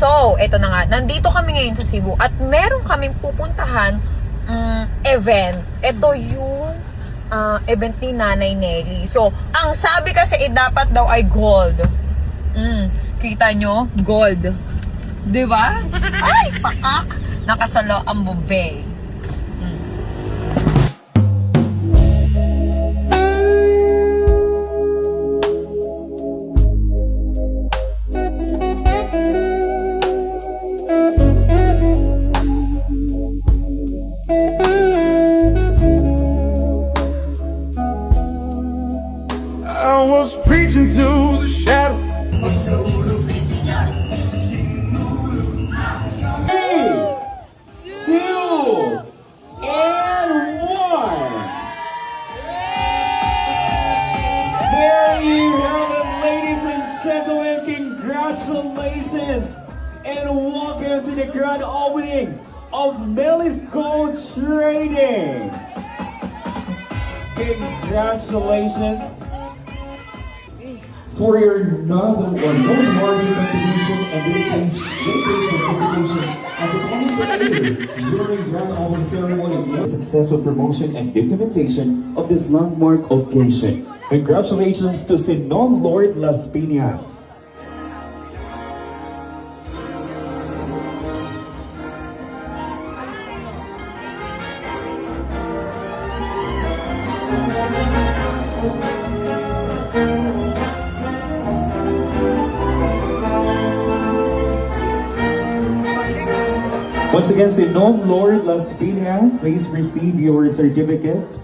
So, eto na nga. Nandito kami ngayon sa Cebu at meron kaming pupuntahan event. Ito yung event ni Nanay Nelly. So, ang sabi kasi dapat daw ay gold. Kita nyo? Gold. Diba? Ay, pakak! Nakasalo ang bube. I was preaching to the shadow. There you have it, ladies and gentlemen. Congratulations and welcome to the grand opening of Melis Gold Trading. Congratulations for your noteworthy contribution and dedicated participation as a commentator during grand opening ceremony. Successful promotion and documentation of this landmark occasion. Congratulations to Sinon Lord Las Piñas. Once again, Sinon Lord Las Piñas, please receive your certificate.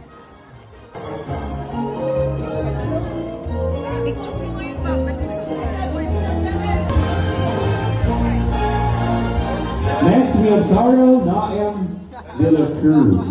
Next, we have Carol Naem de la Cruz.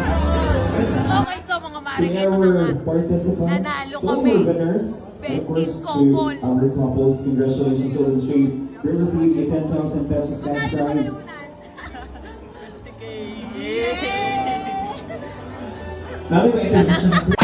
Okay, so mga maring, To ito na our nga. participants, Nanalo to our kami. winners, Best of course, in to couple. our couples, congratulations to the street. We received a 10,000 pesos cash prize. Now we may introduce